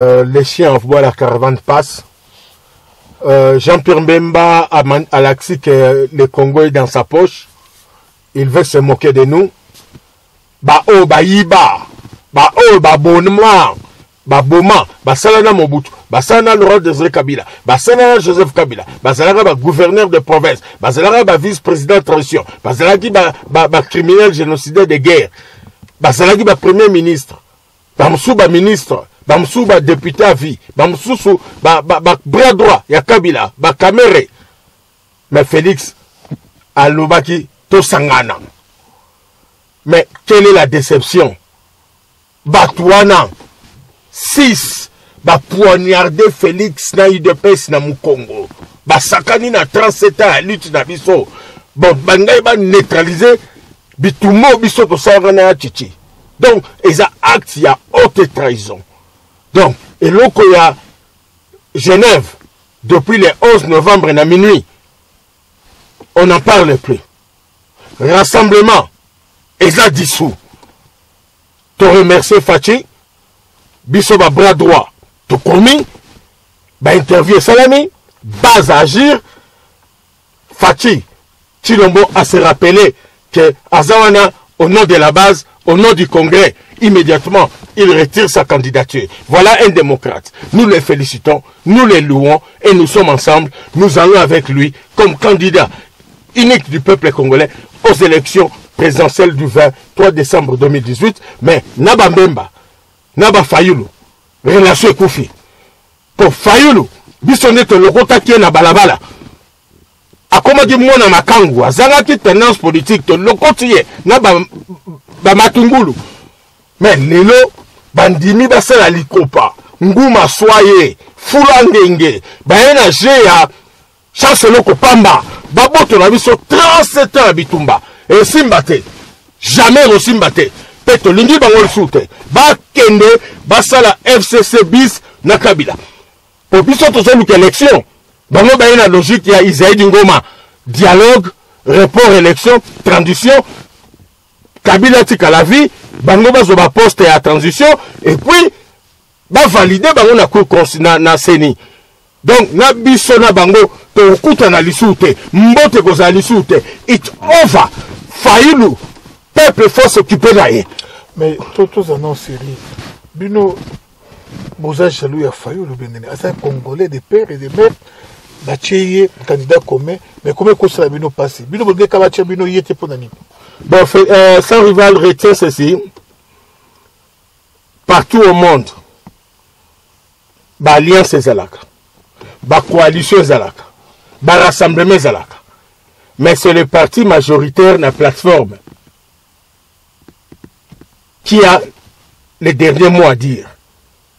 Les chiens envoient la caravane passe. Jean-Pierre Mbemba a l'axi que le Congo est dans sa poche. Il veut se moquer de nous. Ba o ba yiba. Ba o ba bonnement. Ba boma. Ba salana Mobutu. Ba salana Laurent Désiré Kabila. Ba salana Joseph Kabila. Ba salana ba gouverneur de province. Ba salana ba vice-président de transition. Ba salana ba criminel génocidaire de guerre. Ba salana ba premier ministre. Ba msou ba ministre. Bamsou ba député à vie, bamsou ba bras droit ya Kabila, ba Kamere. Mais Félix alobaki to sangana. Mais quelle est la déception? Batouana 6 ba poignarder Félix na UDPS na Mukongo. Ba sakani na 37 ans à lutte na biso. Bon, bangay ba neutraliser bitumo biso to sangana ya chichi. Donc, ils a acte il y a haute trahison. Donc, et là, il y a Genève, depuis le 11 novembre à minuit, on n'en parle plus. Rassemblement, ils ont dissous. Tu remercies Fachi, Bissoba bras droit, tu commis, interview Salami, base à agir, Fachi, Chilombo a se rappelé que Azawana, au nom de la base, au nom du Congrès, immédiatement, il retire sa candidature. Voilà un démocrate. Nous le félicitons, nous le louons et nous sommes ensemble. Nous allons avec lui comme candidat unique du peuple congolais aux élections présidentielles du 23 décembre 2018. Mais Naba Mbemba, Naba Fayulu, relation Koufi. Pour Fayulu, bisonete lokota qui est na balabala. Akomaki mwana makangu, azangaki tendance politique, to lokotiye, Naba Matungulu. Mais lelo, bandimi basala likopa, nguma soye, fulangenge, baena jeya, chancelo kopamba, baboto na biso 37 ans bitumba, et simbate, jamais rosimbate, peto lingi bangol soute, ba kende, basala FCC bis na Kabila. Pour biso tozo luka élection, bango baena logique ya Isaïdi Ngoma, dialogue, report élection, transition, Kabila tika la vie, bango bazo ba poste à transition et puis ba valider bango na cour na seni. Donc na biso na bango to kuta na lisute, mbote ko za lisute. It's over. Fayulu, peuple faut s'occuper là. Mais tous annonces série. Bino boza jaloux ya Fayulu benene. Asa congolais de père et de mère. Bacheye candidat commun, mais comment que ça bino passé? Bino bolge kabache bino yete ponani. Bon, sans rival retient ceci. Partout au monde, l'alliance est zalaka, la coalition est zalaka, le rassemblement est zalaka. Mais c'est le parti majoritaire de la plateforme qui a les derniers mots à dire.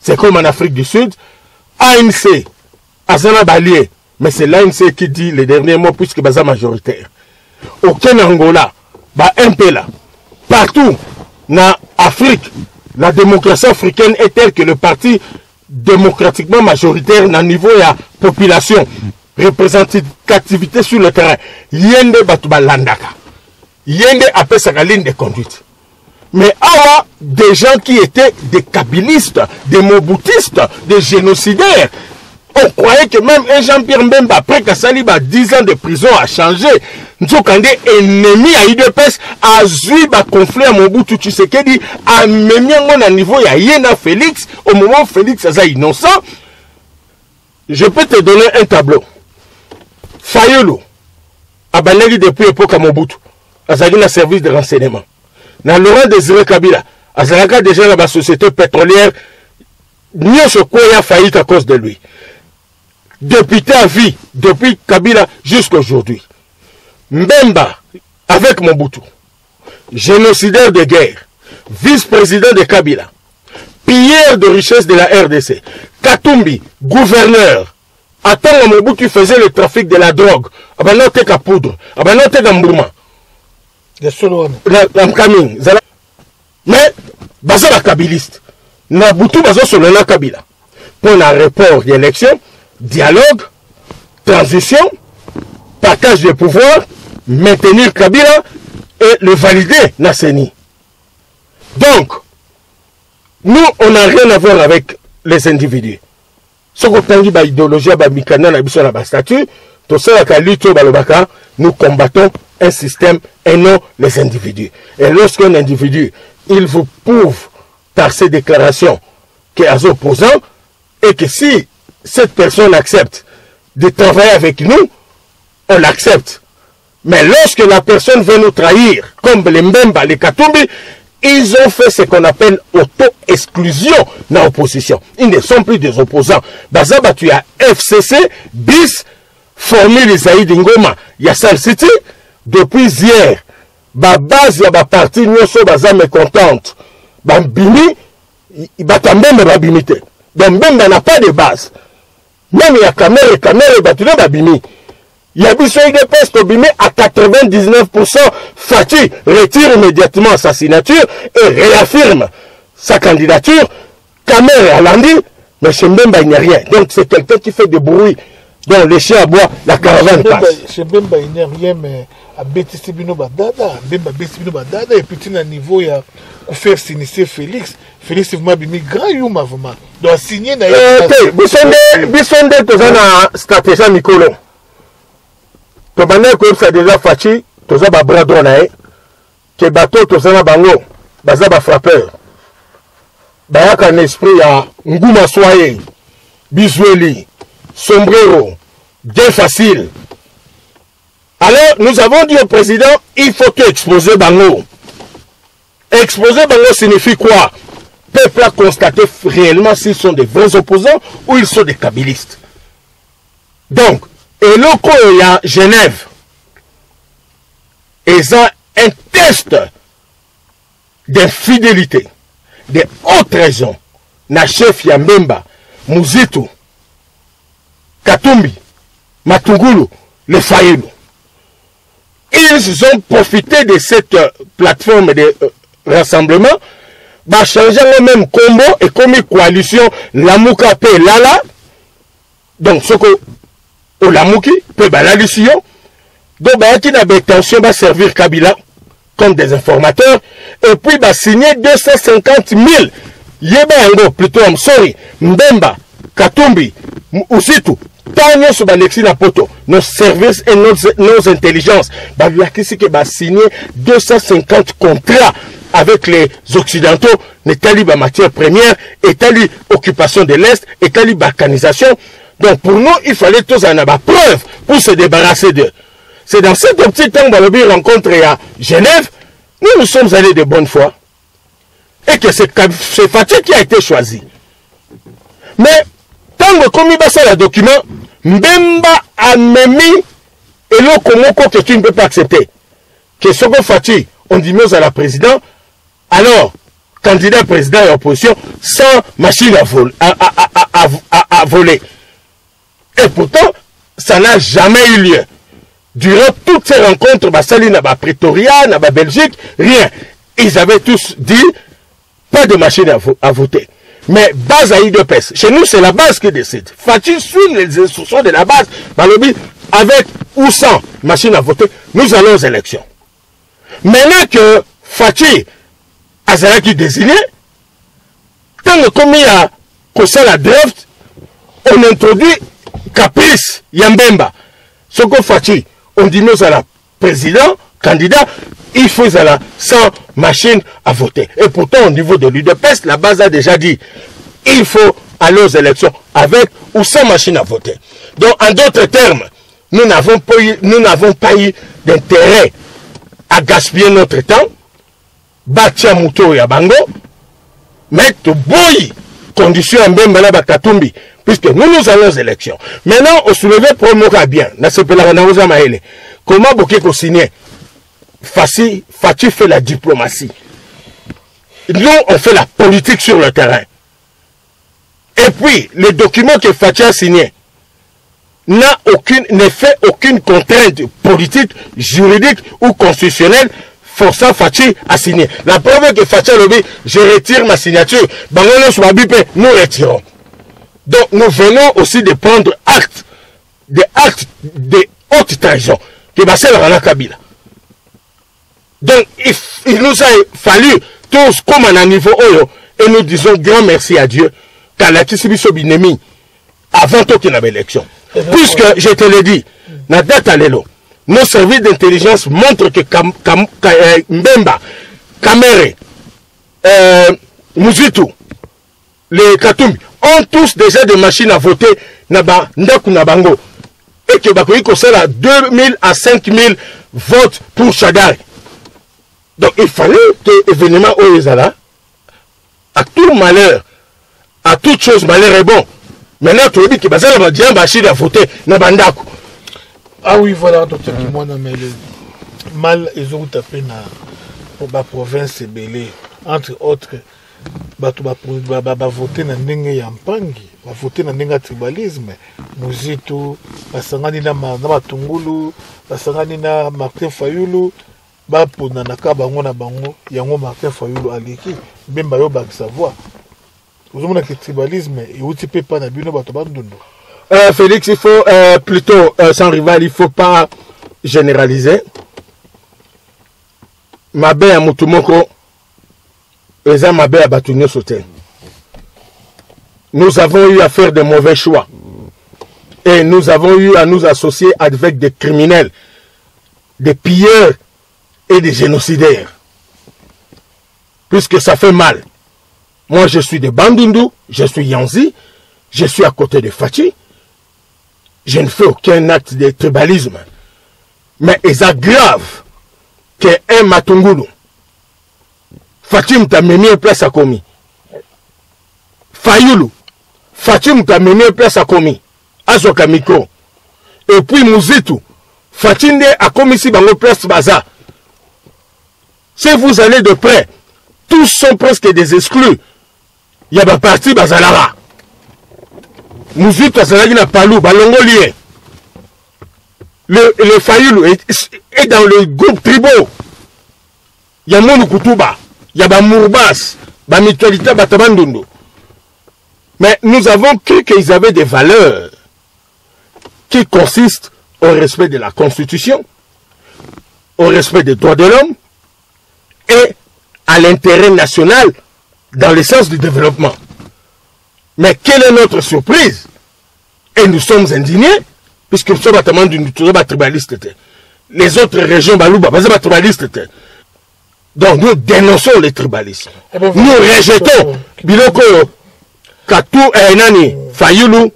C'est comme en Afrique du Sud, ANC, Azana Balié, mais c'est l'ANC qui dit les derniers mots puisque c'est majoritaire. Aucun Angola, un peu là, partout en Afrique, la démocratie africaine est telle que le parti démocratiquement majoritaire n'a niveau de la population, représentativité sur le terrain. Yende Batouba Landaka. Yende appelle sa ligne de conduite. Mais alors, des gens qui étaient des kabilistes, des mobutistes, des génocidaires, on croyait que même un Jean-Pierre Mbemba, après Kassaliba 10 ans de prison, a changé. Nzokande ennemi à UDPS a joué un conflit à Mobutu Tshisekedi, a même à niveau ya Yena Félix, au moment où Félix est innocent. Je peux te donner un tableau. Fayulu, a banali depuis l'époque à Mobutu, a un service de renseignement. Dans Laurent Désiré Kabila, a déjà dans la société pétrolière, n'y a ce quoi il a failli à cause de lui. Député à vie, depuis Kabila jusqu'à aujourd'hui. Mbemba, avec Mobutu, génocidaire de guerre, vice-président de Kabila, pilleur de richesse de la RDC, Katumbi, gouverneur, attends Mobutu faisait le trafic de la drogue, abanote ka poudre, abanote ka mbouma. Mais, baza la kabiliste, na Butu baza solo na Kabila. Pour un report d'élection, dialogue, transition, partage de pouvoir, maintenir Kabila et le valider Nasseni. Donc, nous, on n'a rien à voir avec les individus. Ce qu'on tangi ba idéologie ba mikana na biso na ba statut, to ça la lutte balobaka, nous combattons un système et non les individus. Et lorsqu'un individu, il vous prouve par ses déclarations qu'il est opposant et que si cette personne accepte de travailler avec nous, on l'accepte. Mais lorsque la personne veut nous trahir, comme les Mbemba, les Katumbi, ils ont fait ce qu'on appelle auto-exclusion dans l'opposition. Ils ne sont plus des opposants. Bazaba, tu as FCC, BIS, formé Zaïd Ngoma, Yassal City, depuis hier. Ba base ya ba parti nyoso baza mécontente. Ba bimi, ba tambembe ba bimite. Donc Mbemba n'a pas de base. Même il y a caméra, battu ba bimi. Il y a biso de poste obimé à 99%. Fati retire immédiatement sa signature et réaffirme sa candidature. Caméra a lundi, mais chez Mbemba il n'y a rien. Donc c'est quelqu'un qui fait du bruit. Donc les chiens aboient, la caravane passe. Chez Mbemba il n'y a rien, mais à Bétissi Bino Badada, Mbemba Bétissi Bino Badada, et puis à niveau il y a faire signer Félix. Félix vraiment bimi grand yuma vraiment. Donc signer na bisonde tozana stratégie Nicolo. To bande ko ça déjà Fachi, toza ba bras droit na que bateau tozana bango, baza ba frappeur. Ba yaka un esprit ya nguma soye, Bizueli, sombrero, bien facile. Alors nous avons dit au président, il faut que exposer bango. Exposer bango signifie quoi? Peuple a constaté réellement s'ils sont des vrais opposants ou ils sont des kabylistes. Donc, et là, il y a Genève, ils ont un test d'infidélité, de haute raison. Na chef Yambemba, Muzitu, Katumbi, Matungulu, les Fayulu. Ils ont profité de cette plateforme de rassemblement, bah changer le même combo et comme une coalition Lamuka P Lala. Donc ce que au Lamouki peut Balalision. Donc bah qui n'a pas intention va servir Kabila comme des informateurs et puis bah signer 250 000 Yebango plutôt I'm sorry Mbemba Katumbi Usitu Tanyo sur Balexi na poto nos services et nos intelligences bah lui a qui va signer 250 contrats avec les Occidentaux, les talibans matière première, et talibans occupation de l'Est, et talibans balkanisation. Donc pour nous, il fallait tous en avoir preuve pour se débarrasser d'eux. C'est dans cette optique qu'on va le rencontrer à Genève, nous sommes allés de bonne foi. Et que c'est Fatih qui a été choisi. Mais, tant que comme il va le document, Mbemba a même mis et le Komoko que tu ne peux pas accepter. Que ce que Fatih, on dit mieux à la présidente, alors, candidat président et opposition, sans machine à voler. Et pourtant, ça n'a jamais eu lieu. Durant toutes ces rencontres, Bassali n'a pas Pretoria, n'a pas Belgique, rien. Ils avaient tous dit, pas de machine à voter. Mais base à IDPS. Chez nous, c'est la base qui décide. Fatih suit les instructions de la base. Balobi, avec ou sans machine à voter, nous allons aux élections. Maintenant que Fatih Azara qui désigné, tant que comme il y a la draft, on introduit Caprice Yambemba. Ce qu'on fait, on dit nous à la président, candidat, il faut aller sans machine à voter. Et pourtant, au niveau de l'UDPS, la base a déjà dit, il faut aller aux élections avec ou sans machine à voter. Donc, en d'autres termes, nous n'avons pas eu d'intérêt à gaspiller notre temps. Batia Muto ya Bango, mettre boy condition en Mbemba Katumbi, puisque nous allons aux élections. Maintenant, on soulevait pour nous bien, comment Bokeko signé Fatih fait la diplomatie. Nous, on fait la politique sur le terrain. Et puis, le document que Fatih a signé ne fait aucune contrainte politique, juridique ou constitutionnelle forçant Fatih à signer. La preuve que Fatih a dit, je retire ma signature. Nous retirons. Donc nous venons aussi de prendre acte de haute trahison qui va ser à la Kabila. Donc il nous a fallu tous comme à un niveau Oyo et nous disons grand merci à Dieu kalakisi biso binemi avant qu'il y ait l'élection. Puisque, je te l'ai dit, na date à l'élo, nos services d'intelligence montrent que Mbemba, Kamere, Muzitu, les Katumbi, ont tous déjà des machines à voter Ndaku Nabango. Et que Bakoui concerne à 2000 à 5000 votes pour Chagari. Donc il fallait que l'événement Oyezala, à tout malheur, à toute chose, malheur est bon. Maintenant, tu dis que Bazala va dire machine à voter Nabandaku. Ah oui, voilà, docteur Kimwana, mais le mal, ils ont tapé dans la province belé, entre autres. Voter na ndenge ya mpangi, voter na ndenge ya tribalisme, Muzitu, basangani na Matungulu, basangani na Martin Fayulu, bapona na ka bango na bango, yango Martin Fayulu aliki, Mbemba yo ba savoir. Vous avez que tribalisme et où tu peux pas na bino bato bandundu. Félix, il faut plutôt sans rival, il faut pas généraliser. Mabe ya mutumoko nous avons eu à faire de mauvais choix. Et nous avons eu à nous associer avec des criminels, des pilleurs et des génocidaires. Puisque ça fait mal. Moi, je suis de Bandundu, je suis Yanzi, je suis à côté de Fachi. Je ne fais aucun acte de tribalisme. Mais il est grave qu'un Matungulu, Fatim t'a mené en place à commis. Fayulu, Fatim t'a mené en place à commis. Azoka micro. Et puis Muzitu, Fatim a commis ici dans le place Baza. Si vous allez de près, tous sont presque des exclus. Il y a une partie Bazalara. Muzitu Azalagi na Palou, Balongolien. Le Fayulu est dans le groupe tribaux. Il y a Mounou Kutuba. Il y a des Mourbas, des mutualités, des Tabandundu. Mais nous avons cru qu'ils avaient des valeurs qui consistent au respect de la Constitution, au respect des droits de l'homme et à l'intérêt national dans le sens du développement. Mais quelle est notre surprise? Et nous sommes indignés, puisque nous sommes tribalistes. Les autres régions, Balouba, nous sommes tribalistes. Donc nous dénonçons le tribalisme. Nous rejetons Biloko, Katou, Nani, Fayulu,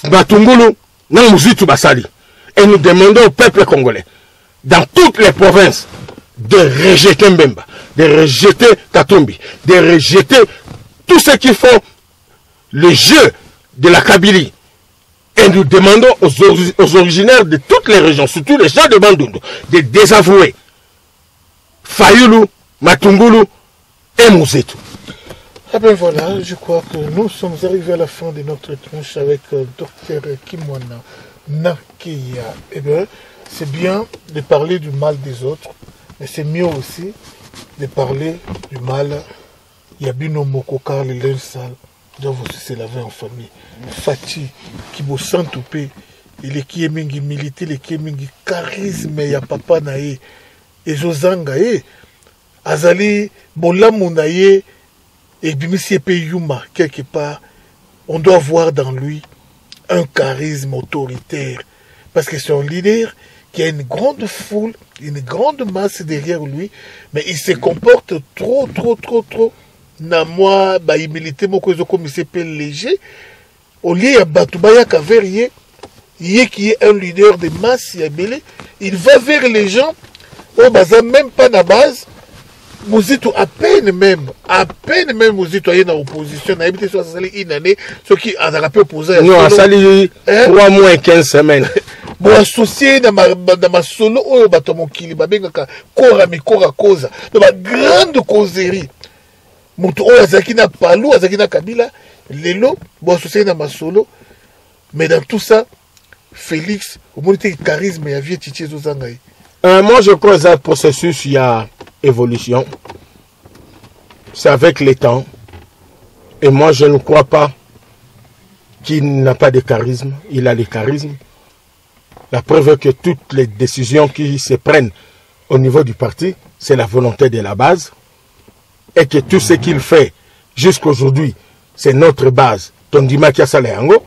Matungulu, Namuzitu Basali. Et nous demandons au peuple congolais, dans toutes les provinces, de rejeter Mbemba, de rejeter Katumbi, de rejeter tout ce qui font le jeu de la Kabylie. Et nous demandons aux originaires de toutes les régions, surtout les gens de Bandundu, de désavouer Fayulu, Matungulu et Muzitu. Ah ben voilà, je crois que nous sommes arrivés à la fin de notre tranche avec Dr Kimwana Nakeya. Eh bien, c'est bien de parler du mal des autres, mais c'est mieux aussi de parler du mal. Yabino Mokoka, le linge sale, doivent aussi se laver en famille. Fati, qui vous sent toupé, il est qui est mingi milité, il est qui est mingi charisme, ya papa nae. Et Josanga, Azali, Bolamu nae, et Bimisi Yuma, quelque part, on doit voir dans lui un charisme autoritaire. Parce que c'est un leader qui a une grande foule, une grande masse derrière lui, mais il se comporte trop. Na moi, il milite moko comme il s'appelle léger. Au lieu ya Batubaya Kaverie, qui est un leader de masse, il va vers les gens, au bazar même pas na base. Muzitu à peine même Muzitu est dans l'opposition, il a habité sur une année, ce qui a rappelé opposé. Non, à Sali, 3 mois et 15 semaines. Bon, associé dans ma solo, oh, batomokili, babengaka, kora mikora koza, dans ma grande causerie. Moutou, azaki na Palou, azaki na Kabila, Lelo, bon, associé dans ma solo, mais dans tout ça, Félix, au moins, il y a charisme, il y a vieux Titi Zozangaï. Moi, je crois que un processus, il y a évolution. C'est avec les temps. Et moi, je ne crois pas qu'il n'a pas de charisme. Il a le charisme. La preuve est que toutes les décisions qui se prennent au niveau du parti, c'est la volonté de la base. Et que tout ce qu'il fait jusqu'à aujourd'hui c'est notre base tondimaki asala yango